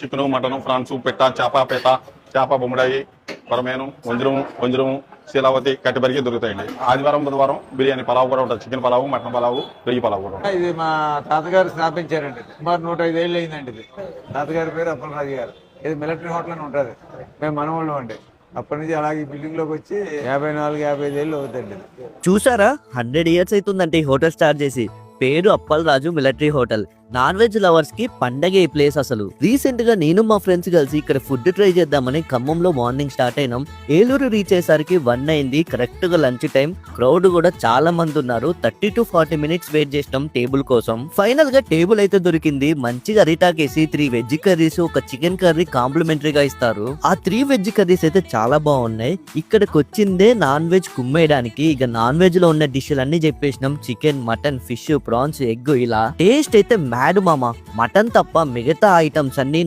Chicken, mutton, France, పెట్ట, చేప బొమ్మడాయి, కొరమేను, వంజరము, శీలావతి, కట్టిబరికి దొరుకుతాయండి. ఆదివారం బుధవారం బిర్యానీ పలావ్ కూడా ఉంటుంది. చికెన్ పలావు, మటన్ పలావు, రొయ్యి పలావు కూడా ఉంటుంది. ఇది మా తాతగారు స్థాపించారండి. సుమారు 105 ఏళ్ళు అయిందండి. ఇది తాతగారి పేరు అప్పలరాజు గారు. ఇది మిలిటరీ హోటల్ అని ఉంటుంది. మేము మనవాళ్ళం అండి. అప్పటి నుంచి అలాగే బిల్డింగ్ లోకి వచ్చి 54-55 ఏళ్ళు అవుతుంది. చూసారా 100 years అవుతుందంటే ఈ హోటల్ స్టార్ట్ చేసి. పేరు Appalaraju military hotel. Non veg lovers కి పండగ ఈ ప్లేస్ అసలు. రీసెంట్ గా నేను మా ఫ్రెండ్స్ కలిసి ఇక్కడ ఫుడ్ ట్రై చేద్దామని ఖమ్మంలో మార్నింగ్ స్టార్ట్ అయినాం. ఏలూరు రీచ్ అయ్యేసరికి 1 అయింది. కరెక్ట్ గా లంచ్ టైం. క్రౌడ్ కూడా చాలా మంది ఉన్నారు. 30 to 40 minutes వెయిట్ చేసినాం టేబుల్ కోసం. ఫైనల్ గా టేబుల్ అయితే దొరికింది. మంచిగా అరిటాకేసి 3 వెజ్ కర్రీస్, ఒక చికెన్ కర్రీ కాంప్లిమెంటరీగా ఇస్తారు. ఆ 3 వెజ్ కర్రీస్ అయితే చాలా బాగున్నాయి. ఇక్కడికి వచ్చిందే నాన్ వెజ్ కుమ్మేయడానికి. ఇక నాన్ వెజ్ లో ఉన్న డిష్లు అన్ని చెప్పేసినాం. Chicken, mutton, fish, prawns, egg. ఇలా టేస్ట్ అయితే మ్యాడ్ మామ. మటన్ తప్ప మిగతా ఐటమ్స్ అన్ని